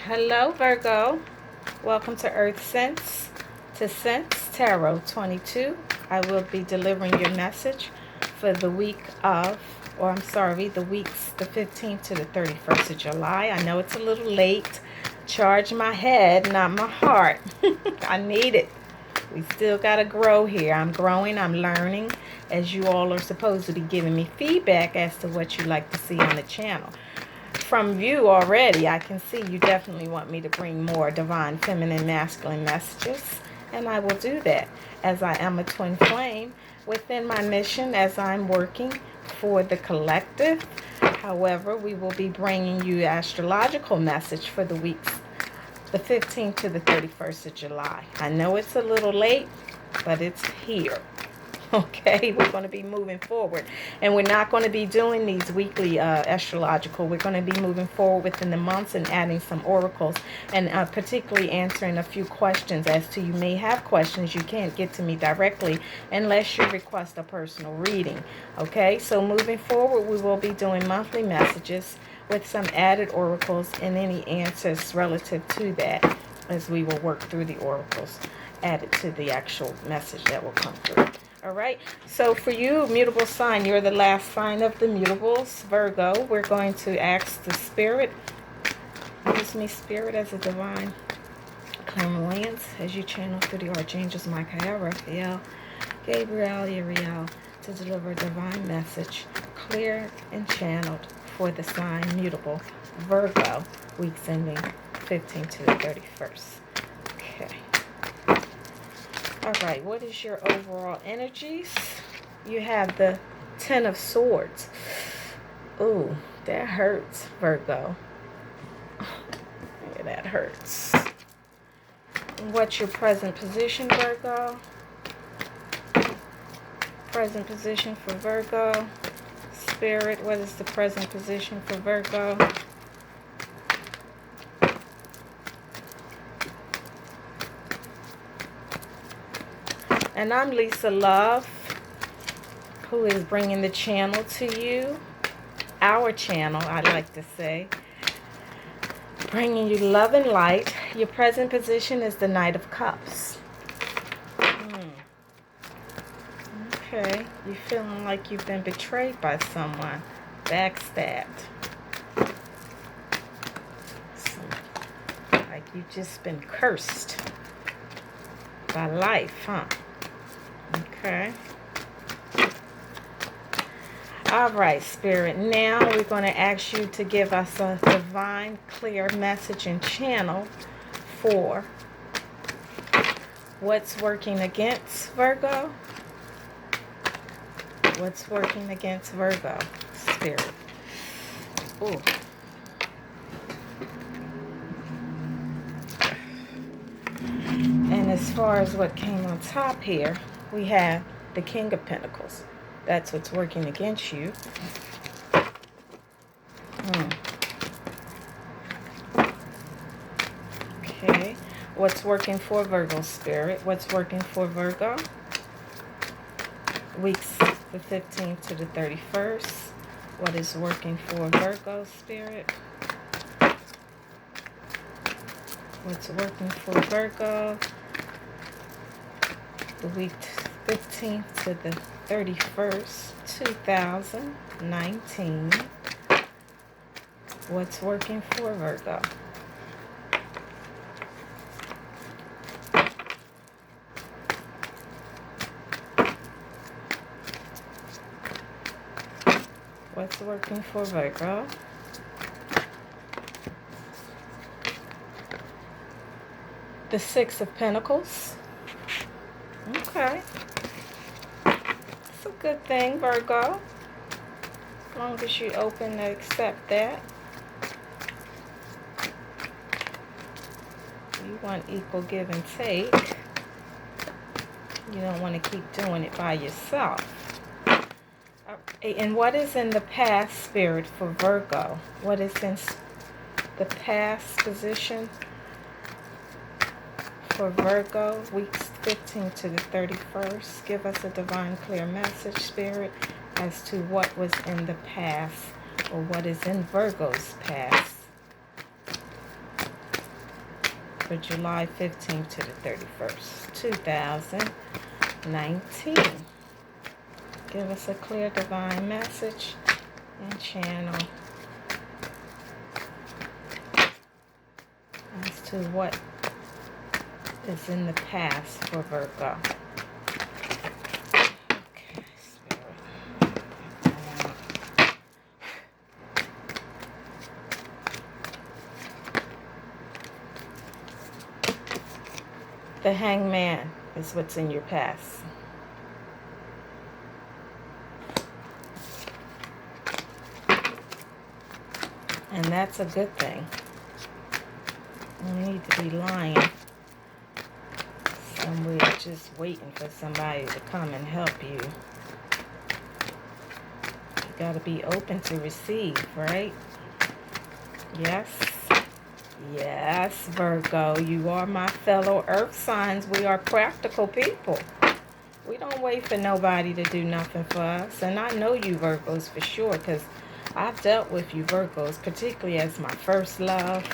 Hello, Virgo. Welcome to Earth Sense to Sense Tarot 22. I will be delivering your message for the week of, the weeks the 15th to the 31st of July. I know it's a little late. Charge my head, not my heart. I need it. We still got to grow here. I'm growing, I'm learning, as you all are supposed to be giving me feedback as to what you like to see on the channel. From you already, I can see you definitely want me to bring more divine, feminine, masculine messages, and I will do that as I am a twin flame within my mission as I'm working for the collective. However, we will be bringing you astrological message for the weeks the 15th to the 31st of July. I know it's a little late, but it's here. Okay, we're going to be moving forward, and we're not going to be doing these weekly astrological. We're going to be moving forward within the months and adding some oracles, and particularly answering a few questions as to, you may have questions you can't get to me directly unless you request a personal reading. Okay, so moving forward, we will be doing monthly messages with some added oracles and any answers relative to that, as we will work through the oracles added to the actual message that will come through. All right, so for you, mutable sign, you're the last sign of the mutables, Virgo. We're going to ask the spirit, use me, spirit, as a divine clairvoyance, as you channel through the archangels Michael, Raphael, Gabriel, Uriel, to deliver a divine message, clear and channeled for the sign mutable, Virgo, weeks ending 15th to the 31st. Okay. All right, what is your overall energies? You have the Ten of Swords. Ooh, that hurts, Virgo. Yeah, that hurts. What's your present position, Virgo? Present position for Virgo. Spirit, what is the present position for Virgo? And I'm Lisa Love, who is bringing the channel to you. Our channel, I like to say. Bringing you love and light. Your present position is the Knight of Cups. Okay, you're feeling like you've been betrayed by someone. Backstabbed. Like you've just been cursed by life, huh? Okay. All right, Spirit. Now we're going to ask you to give us a divine, clear message and channel for what's working against Virgo. What's working against Virgo, Spirit? Ooh. And as far as what came on top here, we have the King of Pentacles. That's what's working against you. Okay. What's working for Virgo, Spirit? What's working for Virgo? Weeks the 15th to the 31st. What is working for Virgo, Spirit? What's working for Virgo? The week 15th to the 31st, 2019. What's working for Virgo? What's working for Virgo? The Six of Pentacles. Okay. It's a good thing, Virgo. As long as you're open to accept that. You want equal give and take. You don't want to keep doing it by yourself. And what is in the past, Spirit, for Virgo? What is in the past position for Virgo, weeks 15th to the 31st? Give us a divine clear message, Spirit, as to what was in the past, or what is in Virgo's past. for July 15th to the 31st, 2019. Give us a clear divine message and channel as to what is in the past for Virgo. Okay, Spirit. The Hangman is what's in your past. And that's a good thing. You need to be lying somewhere just waiting for somebody to come and help you. You got to be open to receive, right? Yes. Yes, Virgo, you are my fellow earth signs. We are practical people. We don't wait for nobody to do nothing for us. And I know you Virgos for sure, because I've dealt with you Virgos, particularly as my first love,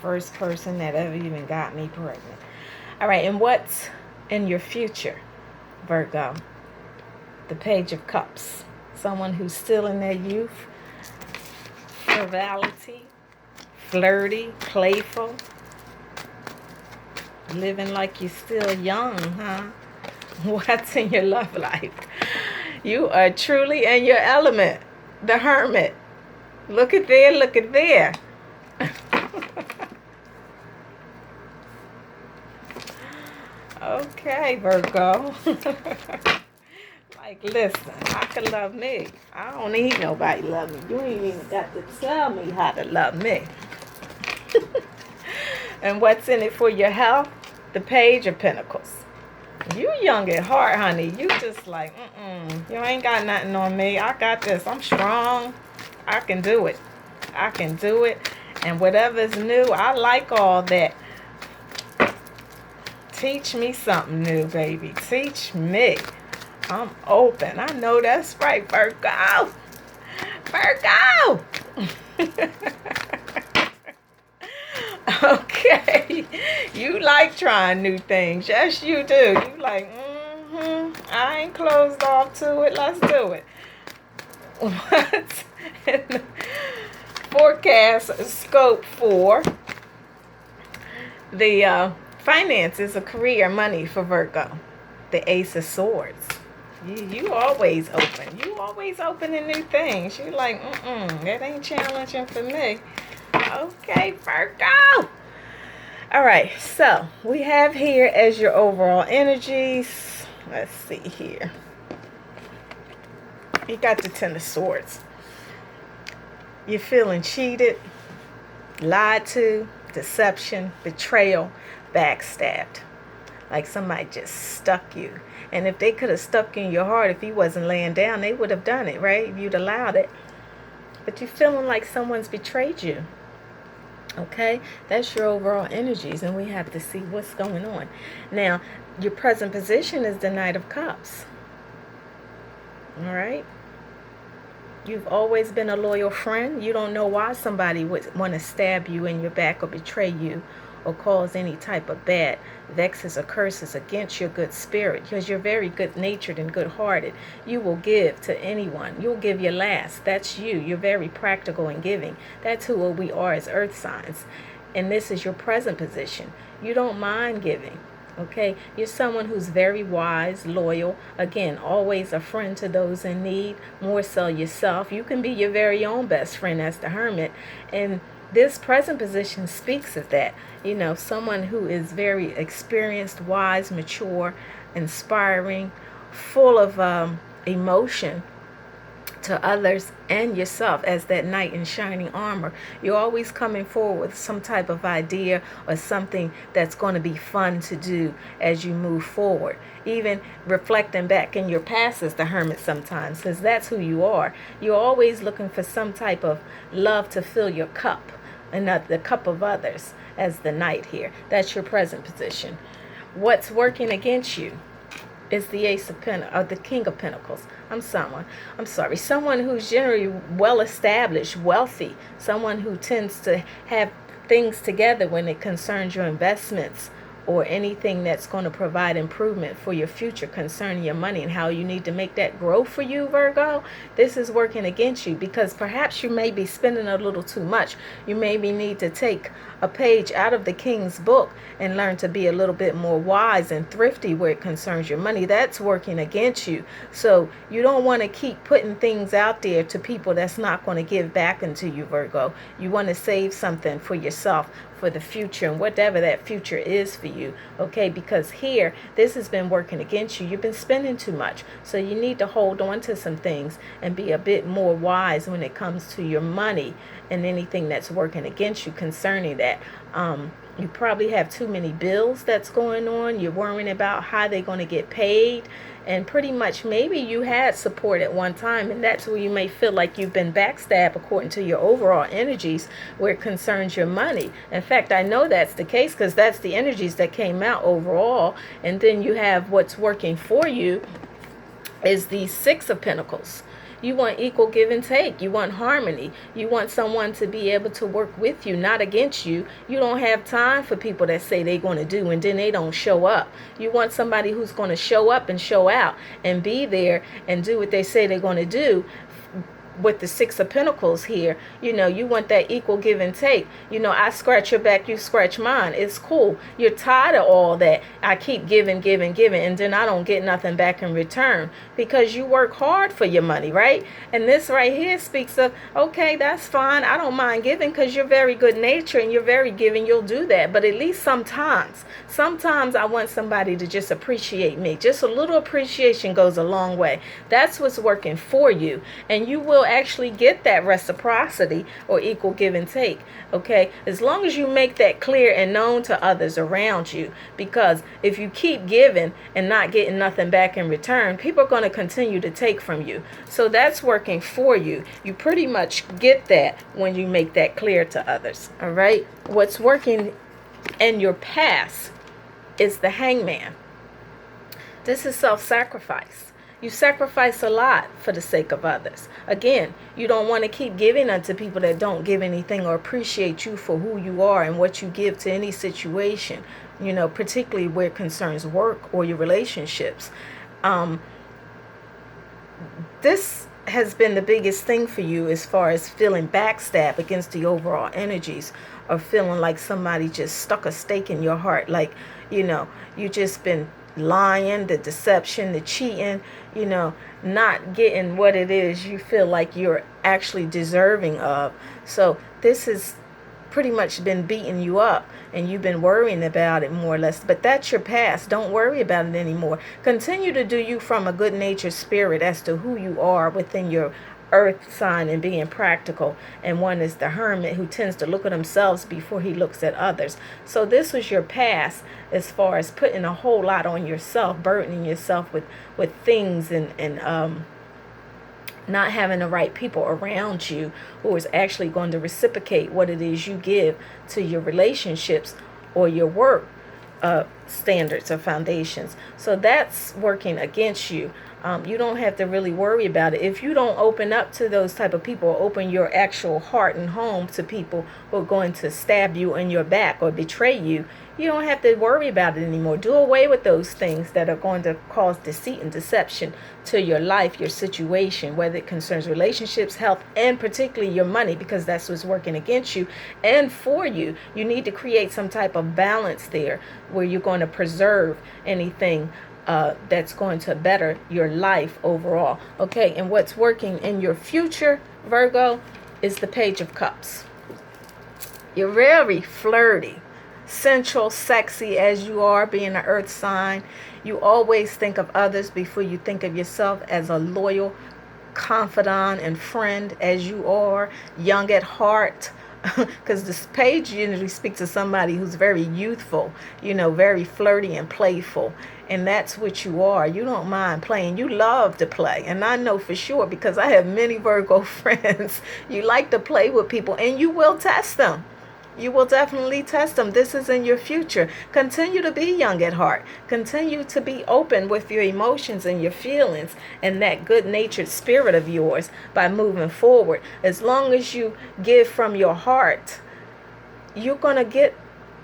first person that ever even got me pregnant. All right, and what's in your future, Virgo? The Page of Cups. Someone who's still in their youth, frivolity, flirty, playful, living like you're still young, huh? What's in your love life? You are truly in your element. The Hermit. Look at there, look at there. Okay, Virgo. Like, listen, I can love me. I don't need nobody to love me. You ain't even got to tell me how to love me. And what's in it for your health? The Page of Pentacles. You young at heart, honey. You just like, you ain't got nothing on me. I got this. I'm strong. I can do it. I can do it. And whatever's new, I like all that. Teach me something new, baby. Teach me. I'm open. I know that's right, Virgo. Virgo! Okay. You like trying new things. Yes, you do. You like, I ain't closed off to it. Let's do it. What's in the forecast scope for the finances, a career, money for Virgo? The Ace of Swords. You always open. You always opening new things. You like, that ain't challenging for me. Okay, Virgo. All right, so we have here as your overall energies. Let's see here. You got the Ten of Swords. You're feeling cheated, lied to, deception, betrayal, backstabbed. Like somebody just stuck you. And if they could have stuck you in your heart, if you wasn't laying down, they would have done it, right? If you'd allowed it. But you're feeling like someone's betrayed you. Okay? That's your overall energies. And we have to see what's going on. Now, your present position is the Knight of Cups. All right? You've always been a loyal friend. You don't know why somebody would want to stab you in your back or betray you or cause any type of bad vexes or curses against your good spirit, because you're very good-natured and good-hearted. You will give to anyone. You'll give your last. That's you. You're very practical in giving. That's who we are as earth signs. And this is your present position. You don't mind giving. Okay, you're someone who's very wise, loyal, again, always a friend to those in need, more so yourself. You can be your very own best friend as the Hermit, and this present position speaks of that. You know, someone who is very experienced, wise, mature, inspiring, full of emotion to others and yourself as that knight in shining armor. You're always coming forward with some type of idea or something that's going to be fun to do as you move forward. Even reflecting back in your past as the Hermit sometimes, because that's who you are. You're always looking for some type of love to fill your cup and not the cup of others as the knight here. That's your present position. What's working against you is the Ace of Pentacles, the King of Pentacles. Someone who's generally well established, wealthy, someone who tends to have things together when it concerns your investments or anything that's going to provide improvement for your future concerning your money and how you need to make that grow for you, Virgo. This is working against you because perhaps you may be spending a little too much. You maybe need to take a page out of the King's book and learn to be a little bit more wise and thrifty where it concerns your money. That's working against you. So you don't want to keep putting things out there to people that's not going to give back into you, Virgo. You want to save something for yourself for the future and whatever that future is for you, okay? Because here, this has been working against you. You've been spending too much. So you need to hold on to some things and be a bit more wise when it comes to your money and anything that's working against you concerning that. You probably have too many bills that's going on. You're worrying about how they're going to get paid. And pretty much maybe you had support at one time, and that's where you may feel like you've been backstabbed according to your overall energies where it concerns your money. In fact, I know that's the case because that's the energies that came out overall. And then you have what's working for you is the Six of Pentacles. You want equal give and take. You want harmony. You want someone to be able to work with you, not against you. You don't have time for people that say they're going to do and then they don't show up. You want somebody who's going to show up and show out and be there and do what they say they're going to do. With the Six of Pentacles here, you want that equal give and take. I scratch your back, you scratch mine. It's cool. You're tired of all that. I keep giving, and then I don't get nothing back in return because you work hard for your money, right? And this right here speaks of, okay, that's fine. I don't mind giving because you're very good natured and you're very giving. You'll do that. But at least sometimes I want somebody to just appreciate me. Just a little appreciation goes a long way. That's what's working for you. And you will actually get that reciprocity or equal give and take, okay? As long as you make that clear and known to others around you, because if you keep giving and not getting nothing back in return, people are going to continue to take from you. So that's working for you. You pretty much get that when you make that clear to others, all right? What's working in your past is the Hangman. This is self-sacrifice. You sacrifice a lot for the sake of others. Again, you don't want to keep giving unto people that don't give anything or appreciate you for who you are and what you give to any situation, particularly where it concerns work or your relationships. This has been the biggest thing for you as far as feeling backstabbed against the overall energies, or feeling like somebody just stuck a stake in your heart, like, you just been lying, the deception, the cheating, not getting what it is you feel like you're actually deserving of. So this has pretty much been beating you up and you've been worrying about it more or less. But that's your past. Don't worry about it anymore. Continue to do you from a good natured spirit as to who you are within your earth sign and being practical. And one is the hermit, who tends to look at themselves before he looks at others. So this was your past as far as putting a whole lot on yourself, burdening yourself with things and not having the right people around you who is actually going to reciprocate what it is you give to your relationships or your work standards or foundations. So that's working against you. You don't have to really worry about it. If you don't open up to those type of people, or open your actual heart and home to people who are going to stab you in your back or betray you, you don't have to worry about it anymore. Do away with those things that are going to cause deceit and deception to your life, your situation, whether it concerns relationships, health, and particularly your money, because that's what's working against you and for you. You need to create some type of balance there where you're going to preserve anything that's going to better your life overall. Okay, and what's working in your future, Virgo, is the Page of Cups. You're very flirty, sensual, sexy as you are, being an earth sign. You always think of others before you think of yourself, as a loyal confidant and friend as you are, young at heart. Because this page usually speaks to somebody who's very youthful, very flirty and playful. And that's what you are. You don't mind playing. You love to play. And I know for sure, because I have many Virgo friends. You like to play with people and you will test them. You will definitely test them. This is in your future. Continue to be young at heart. Continue to be open with your emotions and your feelings and that good-natured spirit of yours by moving forward. As long as you give from your heart you're going to get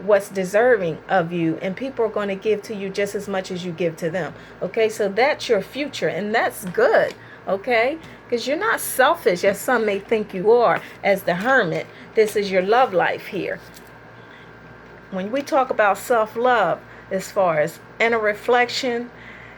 what's deserving of you, and people are going to give to you just as much as you give to them. Okay, so that's your future, and that's good. Okay, because you're not selfish as some may think you are. As the Hermit, this is your love life here. When we talk about self-love, as far as inner reflection,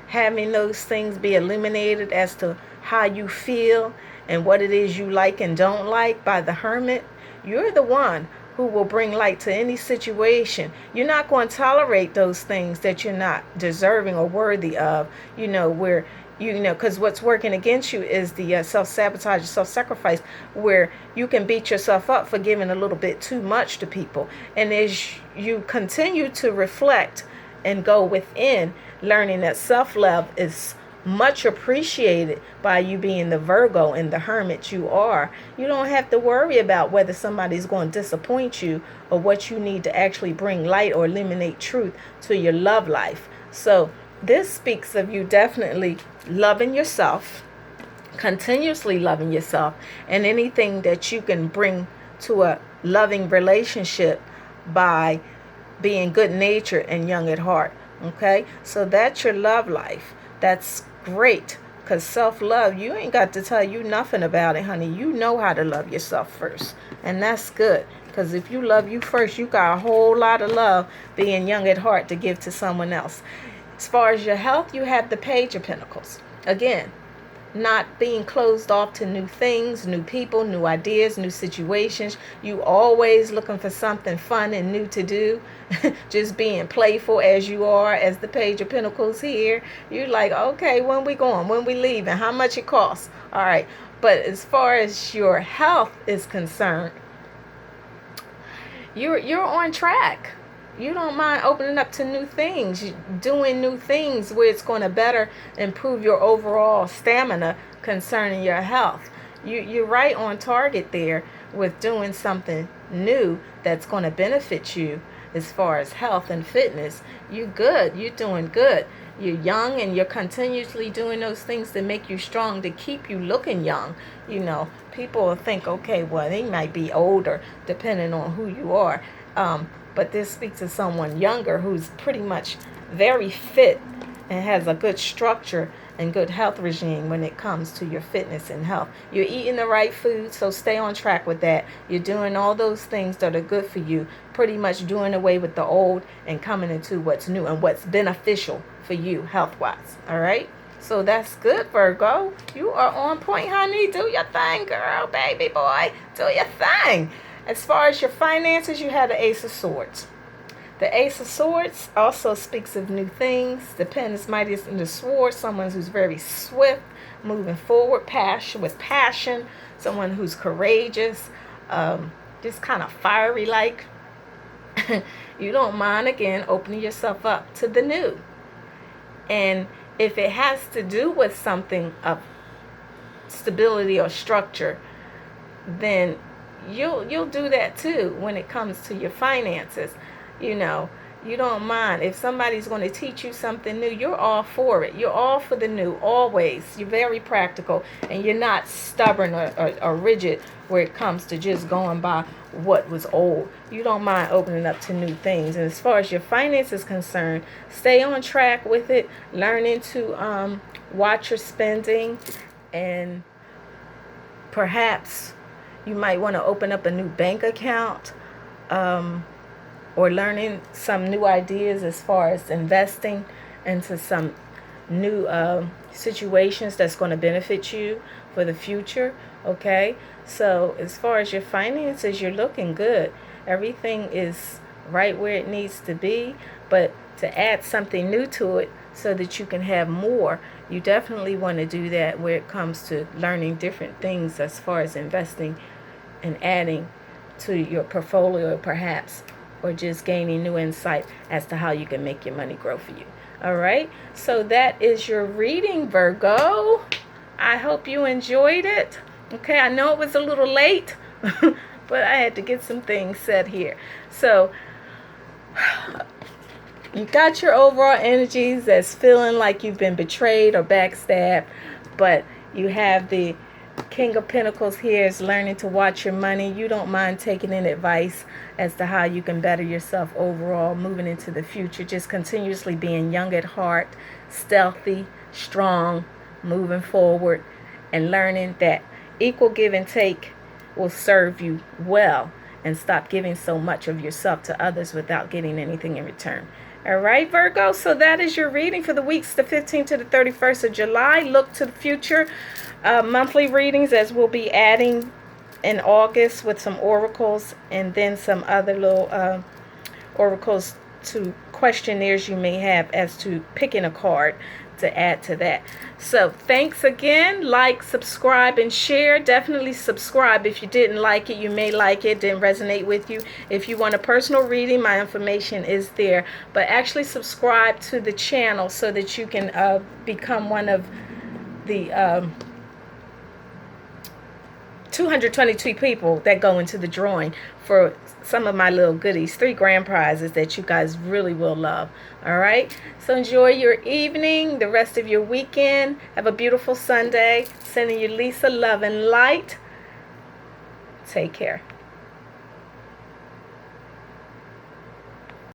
having those things be eliminated as to how you feel and what it is you like and don't like by the Hermit, you're the one who will bring light to any situation. You're not going to tolerate those things that you're not deserving or worthy of, where, because what's working against you is the self-sabotage, self-sacrifice, where you can beat yourself up for giving a little bit too much to people. And as you continue to reflect and go within, learning that self-love is much appreciated by you being the Virgo and the Hermit you are, you don't have to worry about whether somebody's going to disappoint you or what you need to actually bring light or eliminate truth to your love life. So this speaks of you definitely loving yourself, continuously loving yourself, and anything that you can bring to a loving relationship by being good-natured and young at heart. Okay, so that's your love life. That's great, because self-love, you ain't got to tell you nothing about it, honey. You know how to love yourself first, and that's good, because if you love you first, you got a whole lot of love being young at heart to give to someone else. As far as your health, you have the Page of Pentacles. Again, not being closed off to new things, new people, new ideas, new situations. You always looking for something fun and new to do. Just being playful as you are, as the Page of Pentacles here. You're like, okay, when we going? When we leaving? How much it costs? All right. But as far as your health is concerned, you're on track. You don't mind opening up to new things, doing new things where it's going to better improve your overall stamina concerning your health. You're right on target there with doing something new that's going to benefit you as far as health and fitness. You're good. You're doing good. You're young, and you're continuously doing those things to make you strong, to keep you looking young. People will think, okay, well, they might be older depending on who you are. But this speaks to someone younger who's pretty much very fit and has a good structure and good health regime when it comes to your fitness and health. You're eating the right food, so stay on track with that. You're doing all those things that are good for you, pretty much doing away with the old and coming into what's new and what's beneficial for you health-wise. All right? So that's good, Virgo. You are on point, honey. Do your thing, girl, baby boy. Do your thing. As far as your finances, you have the Ace of Swords. The Ace of Swords also speaks of new things. The pen is mightiest in the sword. Someone who's very swift, moving forward, with passion. Someone who's courageous, just kind of fiery like. You don't mind, again, opening yourself up to the new. And if it has to do with something of stability or structure, then you'll do that too when it comes to your finances. You don't mind if somebody's going to teach you something new. You're all for it. You're all for the new, always. You're very practical, and you're not stubborn or rigid where it comes to just going by what was old. You don't mind opening up to new things. And as far as your finances is concerned, stay on track with it, learning to watch your spending, and perhaps you might want to open up a new bank account, or learning some new ideas as far as investing into some new situations that's going to benefit you for the future. Okay, so as far as your finances, you're looking good. Everything is right where it needs to be, but to add something new to it so that you can have more, you definitely want to do that where it comes to learning different things as far as investing and adding to your portfolio, perhaps, or just gaining new insight as to how you can make your money grow for you. All right, so that is your reading, Virgo. I hope you enjoyed it. Okay, I know it was a little late, but I had to get some things said here. So you got your overall energies that's feeling like you've been betrayed or backstabbed, but you have the King of Pentacles here is learning to watch your money. You don't mind taking in advice as to how you can better yourself overall, moving into the future. Just continuously being young at heart, stealthy, strong, moving forward, and learning that equal give and take will serve you well, and stop giving so much of yourself to others without getting anything in return. All right, Virgo, so that is your reading for the weeks the 15th to the 31st of July. Look to the future. Monthly readings, as we'll be adding in August with some oracles, and then some other little oracles to questionnaires you may have as to picking a card to add to that. So thanks again. Like, subscribe, and share. Definitely subscribe if you didn't like it. You may like it, didn't resonate with you. If you want a personal reading, my information is there. But actually subscribe to the channel so that you can become one of the 222 people that go into the drawing for some of my little goodies, 3 grand prizes that you guys really will love. All right, so enjoy your evening, the rest of your weekend. Have a beautiful Sunday. Sending you Lisa, love and light. Take care.